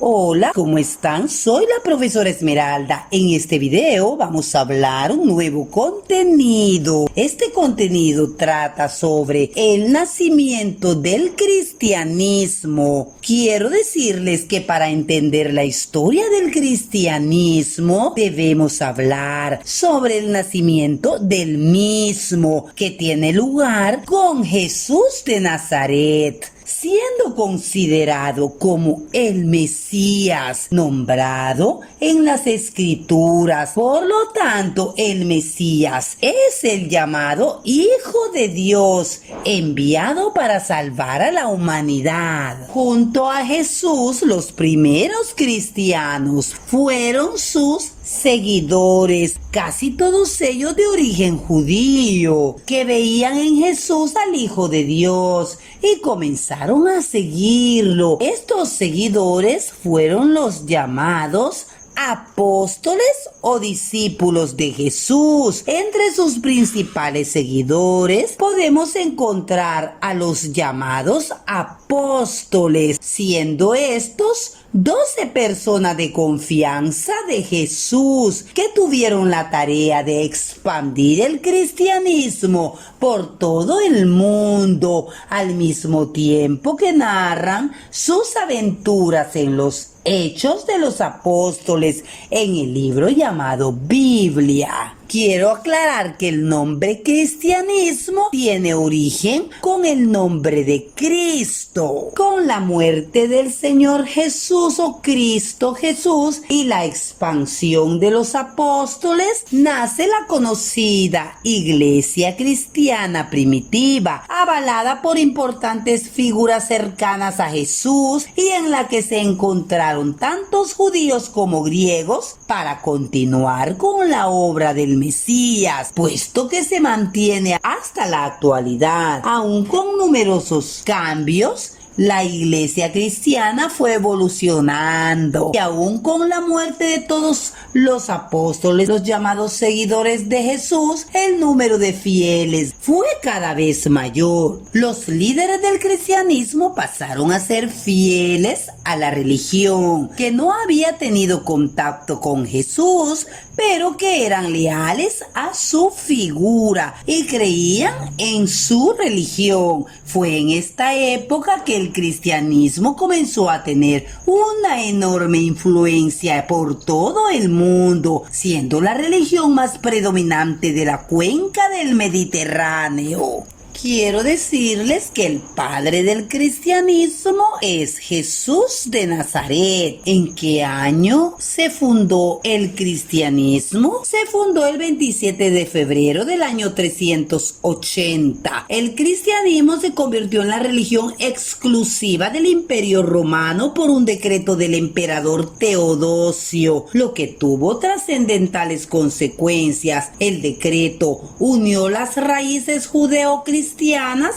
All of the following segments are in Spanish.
Hola, ¿cómo están? Soy la profesora Esmeralda. En este video vamos a hablar un nuevo contenido. Este contenido trata sobre el nacimiento del cristianismo. Quiero decirles que para entender la historia del cristianismo debemos hablar sobre el nacimiento del mismo, que tiene lugar con Jesús de Nazaret, siendo considerado como el Mesías nombrado en las Escrituras. Por lo tanto, el Mesías es el llamado Hijo de Dios, enviado para salvar a la humanidad. Junto a Jesús, los primeros cristianos fueron sus seguidores, casi todos ellos de origen judío, que veían en Jesús al Hijo de Dios y comenzaron a seguirlo. Estos seguidores fueron los llamados apóstoles o discípulos de Jesús. Entre sus principales seguidores podemos encontrar a los llamados apóstoles, siendo estos 12 personas de confianza de Jesús que tuvieron la tarea de expandir el cristianismo por todo el mundo, al mismo tiempo que narran sus aventuras en los Hechos de los Apóstoles en el libro llamado Biblia. Quiero aclarar que el nombre cristianismo tiene origen con el nombre de Cristo. Con la muerte del Señor Jesús o Cristo Jesús y la expansión de los apóstoles, nace la conocida Iglesia Cristiana Primitiva, avalada por importantes figuras cercanas a Jesús y en la que se encontraron tantos judíos como griegos para continuar con la obra del Mesías, puesto que se mantiene hasta la actualidad. Aún con numerosos cambios, la iglesia cristiana fue evolucionando y aún con la muerte de todos los apóstoles, los llamados seguidores de Jesús, el número de fieles fue cada vez mayor. Los líderes del cristianismo pasaron a ser fieles a la religión, que no había tenido contacto con Jesús, pero que eran leales a su figura y creían en su religión. Fue en esta época que el cristianismo comenzó a tener una enorme influencia por todo el mundo, siendo la religión más predominante de la cuenca del Mediterráneo. Quiero decirles que el padre del cristianismo es Jesús de Nazaret. ¿En qué año se fundó el cristianismo? Se fundó el 27 de febrero del año 380. El cristianismo se convirtió en la religión exclusiva del Imperio Romano por un decreto del emperador Teodosio, lo que tuvo trascendentales consecuencias. El decreto unió las raíces judeo-cristianas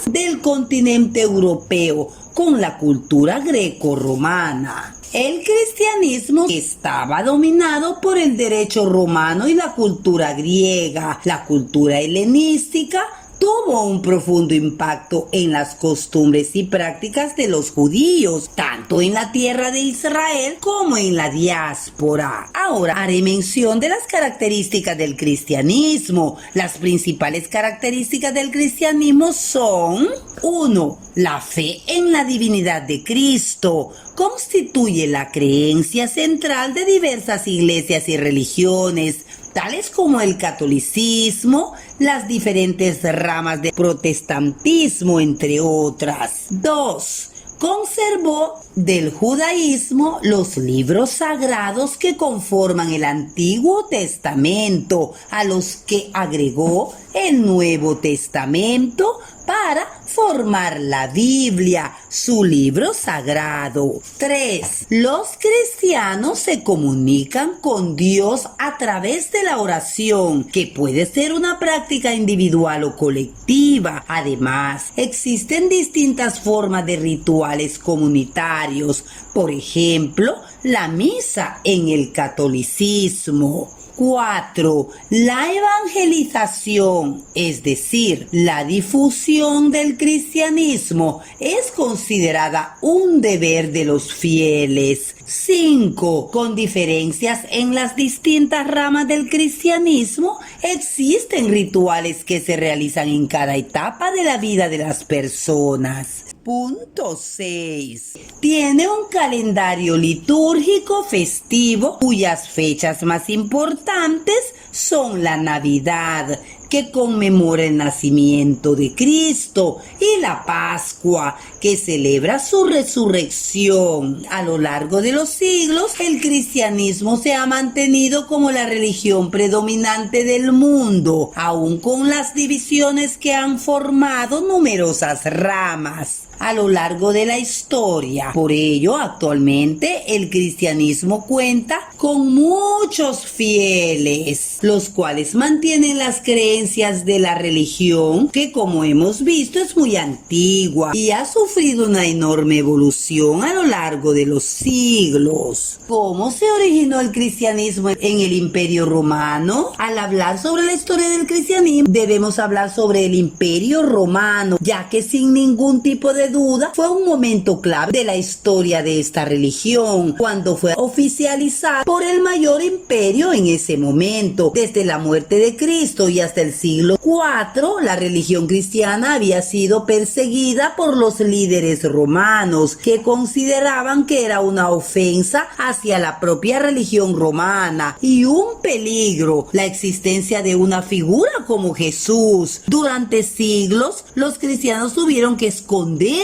del continente europeo con la cultura greco-romana. El cristianismo estaba dominado por el derecho romano y la cultura griega. La cultura helenística tuvo un profundo impacto en las costumbres y prácticas de los judíos, tanto en la tierra de Israel como en la diáspora. Ahora haré mención de las características del cristianismo. Las principales características del cristianismo son: 1. La fe en la divinidad de Cristo constituye la creencia central de diversas iglesias y religiones, tales como el catolicismo, las diferentes ramas del protestantismo, entre otras. 2. Conservó del judaísmo los libros sagrados que conforman el Antiguo Testamento, a los que agregó el Nuevo Testamento para formar la Biblia, su libro sagrado. 3. Los cristianos se comunican con Dios a través de la oración, que puede ser una práctica individual o colectiva. Además, existen distintas formas de rituales comunitarios, por ejemplo, la misa en el catolicismo. 4. La evangelización, es decir, la difusión del cristianismo, es considerada un deber de los fieles. 5. Con diferencias en las distintas ramas del cristianismo, existen rituales que se realizan en cada etapa de la vida de las personas. Punto 6. Tiene un calendario litúrgico festivo cuyas fechas más importantes son la Navidad, que conmemora el nacimiento de Cristo, y la Pascua, que celebra su resurrección. A lo largo de los siglos, el cristianismo se ha mantenido como la religión predominante del mundo, aun con las divisiones que han formado numerosas ramas a lo largo de la historia. Por ello, actualmente el cristianismo cuenta con muchos fieles, los cuales mantienen las creencias de la religión, que como hemos visto es muy antigua y ha sufrido una enorme evolución a lo largo de los siglos. ¿Cómo se originó el cristianismo en el Imperio Romano? Al hablar sobre la historia del cristianismo, debemos hablar sobre el Imperio Romano, ya que sin ningún tipo de duda fue un momento clave de la historia de esta religión, cuando fue oficializada por el mayor imperio en ese momento. Desde la muerte de Cristo y hasta el siglo IV, la religión cristiana había sido perseguida por los líderes romanos, que consideraban que era una ofensa hacia la propia religión romana y un peligro la existencia de una figura como Jesús. Durante siglos, los cristianos tuvieron que esconderse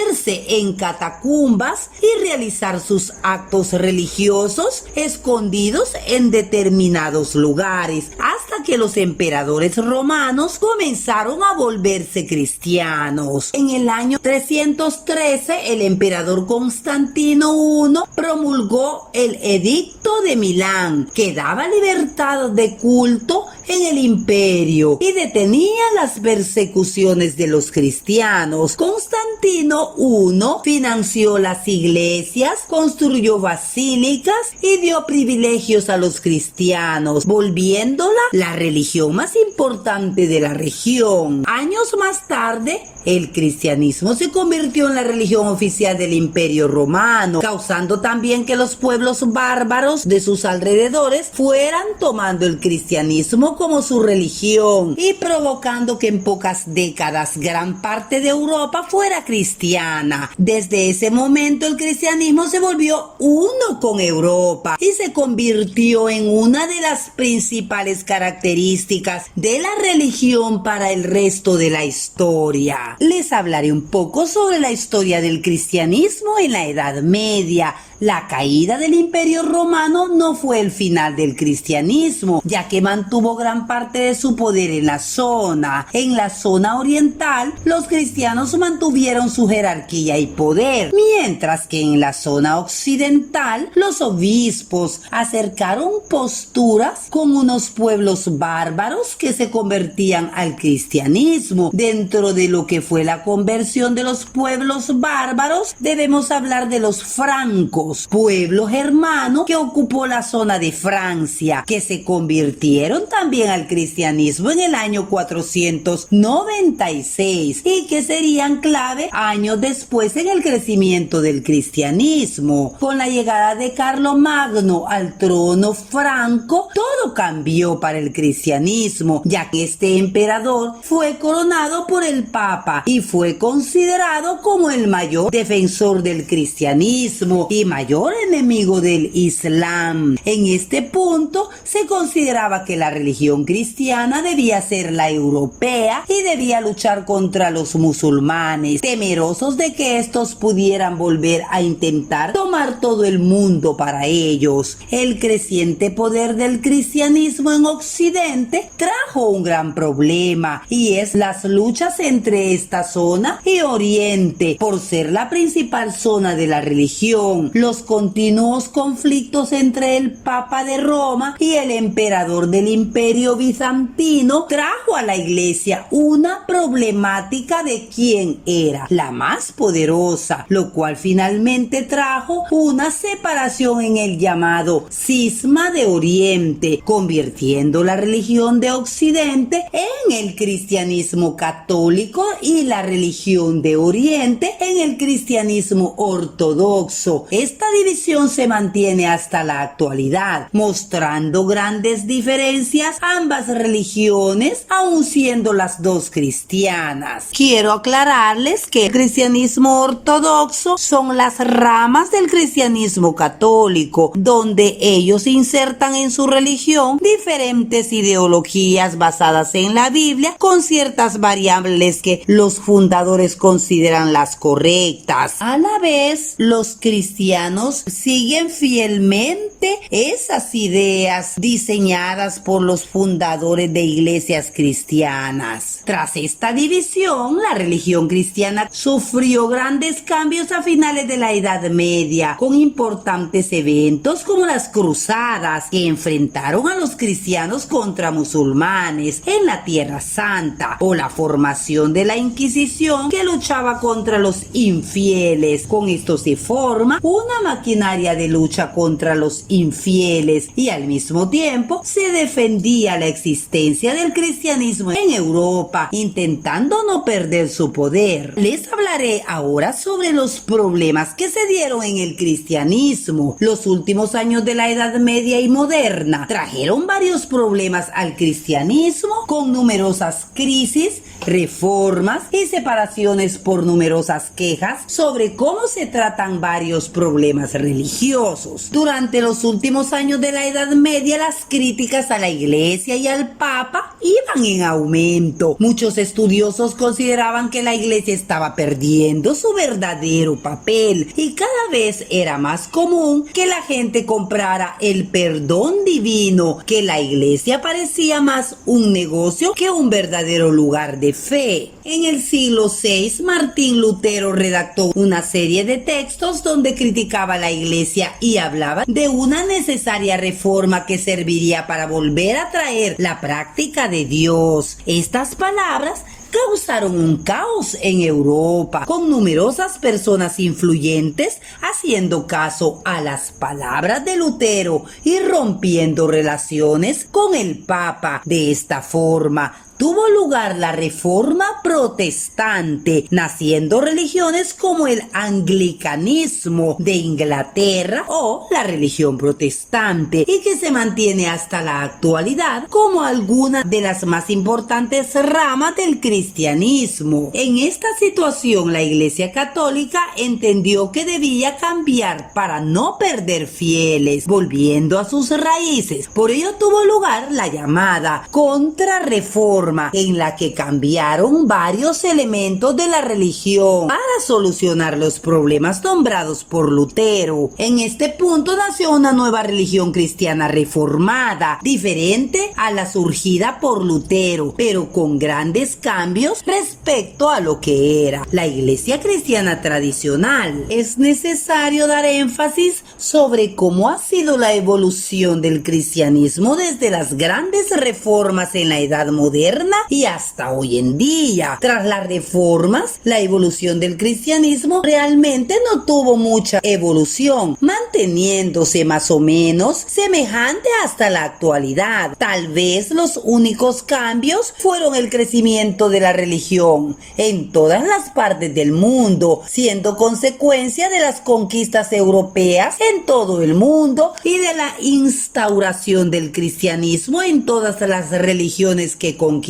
en catacumbas y realizar sus actos religiosos escondidos en determinados lugares, hasta que los emperadores romanos comenzaron a volverse cristianos. En el año 313, el emperador Constantino I promulgó el Edicto de Milán, que daba libertad de culto en el imperio y detenía las persecuciones de los cristianos. Constantino I financió las iglesias, construyó basílicas y dio privilegios a los cristianos, volviéndola la religión más importante de la región. Años más tarde, el cristianismo se convirtió en la religión oficial del Imperio Romano, causando también que los pueblos bárbaros de sus alrededores fueran tomando el cristianismo como su religión y provocando que en pocas décadas gran parte de Europa fuera cristiana. Desde ese momento el cristianismo se volvió uno con Europa y se convirtió en una de las principales características de la religión para el resto de la historia. Les hablaré un poco sobre la historia del cristianismo en la Edad Media. La caída del Imperio Romano no fue el final del cristianismo, ya que mantuvo gran parte de su poder en la zona. En la zona oriental, los cristianos mantuvieron su jerarquía y poder, mientras que en la zona occidental, los obispos acercaron posturas con unos pueblos bárbaros que se convertían al cristianismo. Dentro de lo que fue la conversión de los pueblos bárbaros, debemos hablar de los francos, pueblo germano que ocupó la zona de Francia, que se convirtieron también al cristianismo en el año 496 y que serían clave años después en el crecimiento del cristianismo. Con la llegada de Carlomagno al trono franco, todo cambió para el cristianismo, ya que este emperador fue coronado por el Papa y fue considerado como el mayor defensor del cristianismo y mayor enemigo del Islam. En este punto se consideraba que la religión cristiana debía ser la europea y debía luchar contra los musulmanes, temerosos de que estos pudieran volver a intentar tomar todo el mundo para ellos. El creciente poder del cristianismo en Occidente trajo un gran problema, y es las luchas entre esta zona y Oriente por ser la principal zona de la religión. los continuos conflictos entre el Papa de Roma y el emperador del Imperio Bizantino trajo a la Iglesia una problemática de quién era la más poderosa, lo cual finalmente trajo una separación en el llamado Cisma de Oriente, convirtiendo la religión de Occidente en el cristianismo católico y la religión de Oriente en el cristianismo ortodoxo. Esta división se mantiene hasta la actualidad, mostrando grandes diferencias ambas religiones, aun siendo las dos cristianas. Quiero aclararles que el cristianismo ortodoxo son las ramas del cristianismo católico, donde ellos insertan en su religión diferentes ideologías basadas en la Biblia, con ciertas variables que los fundadores consideran las correctas. A la vez, los cristianos siguen fielmente esas ideas diseñadas por los fundadores de iglesias cristianas. Tras esta división, la religión cristiana sufrió grandes cambios a finales de la Edad Media, con importantes eventos como las cruzadas, que enfrentaron a los cristianos contra musulmanes en la Tierra Santa, o la formación de la Inquisición, que luchaba contra los infieles. Con esto se forma una maquinaria de lucha contra los infieles y al mismo tiempo se defendía la existencia del cristianismo en Europa, intentando no perder su poder. Les hablaré ahora sobre los problemas que se dieron en el cristianismo. Los últimos años de la Edad Media y moderna trajeron varios problemas al cristianismo, con numerosas crisis, reformas y separaciones por numerosas quejas sobre cómo se tratan varios problemas religiosos. Durante los últimos años de la Edad Media, las críticas a la Iglesia y al Papa iban en aumento. Muchos estudiosos consideraban que la Iglesia estaba perdiendo su verdadero papel y cada vez era más común que la gente comprara el perdón divino, que la Iglesia parecía más un negocio que un verdadero lugar de fe. En el siglo VI, Martín Lutero redactó una serie de textos donde criticaba a la Iglesia y hablaba de una necesaria reforma que serviría para volver a traer la práctica de Dios. Estas palabras causaron un caos en Europa, con numerosas personas influyentes haciendo caso a las palabras de Lutero y rompiendo relaciones con el Papa. De esta forma, tuvo lugar la Reforma Protestante, naciendo religiones como el anglicanismo de Inglaterra o la religión protestante, y que se mantiene hasta la actualidad como alguna de las más importantes ramas del cristianismo. En esta situación, la Iglesia Católica entendió que debía cambiar para no perder fieles, volviendo a sus raíces. Por ello tuvo lugar la llamada Contrarreforma, en la que cambiaron varios elementos de la religión para solucionar los problemas nombrados por Lutero. En este punto nació una nueva religión cristiana reformada, diferente a la surgida por Lutero, pero con grandes cambios respecto a lo que era la Iglesia cristiana tradicional. Es necesario dar énfasis sobre cómo ha sido la evolución del cristianismo desde las grandes reformas en la Edad Moderna y hasta hoy en día. Tras las reformas, la evolución del cristianismo realmente no tuvo mucha evolución, manteniéndose más o menos semejante hasta la actualidad. Tal vez los únicos cambios fueron el crecimiento de la religión en todas las partes del mundo, siendo consecuencia de las conquistas europeas en todo el mundo y de la instauración del cristianismo en todas las religiones que conquistaron.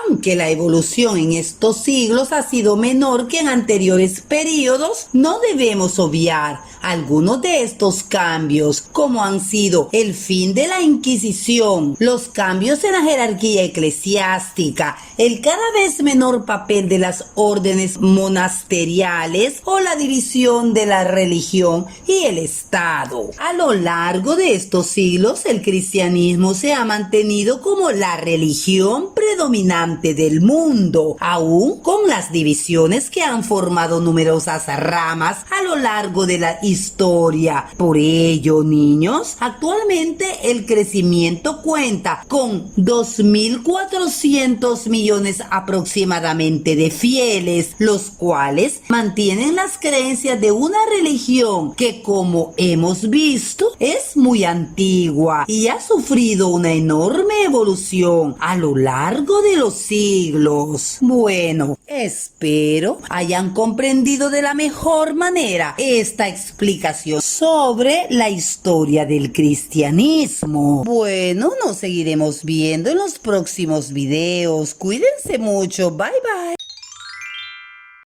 Aunque la evolución en estos siglos ha sido menor que en anteriores periodos, no debemos obviar algunos de estos cambios, como han sido el fin de la Inquisición, los cambios en la jerarquía eclesiástica, el cada vez menor papel de las órdenes monasteriales o la división de la religión y el Estado. A lo largo de estos siglos, el cristianismo se ha mantenido como la religión predominante del mundo, aún con las divisiones que han formado numerosas ramas a lo largo de la historia. Por ello, niños, actualmente el crecimiento cuenta con 2.400 millones aproximadamente de fieles, los cuales mantienen las creencias de una religión que, como hemos visto, es muy antigua y ha sufrido una enorme evolución a lo largo de los siglos. Bueno, espero hayan comprendido de la mejor manera esta explicación sobre la historia del cristianismo. Bueno, nos seguiremos viendo en los próximos videos. Cuídense mucho. Bye bye.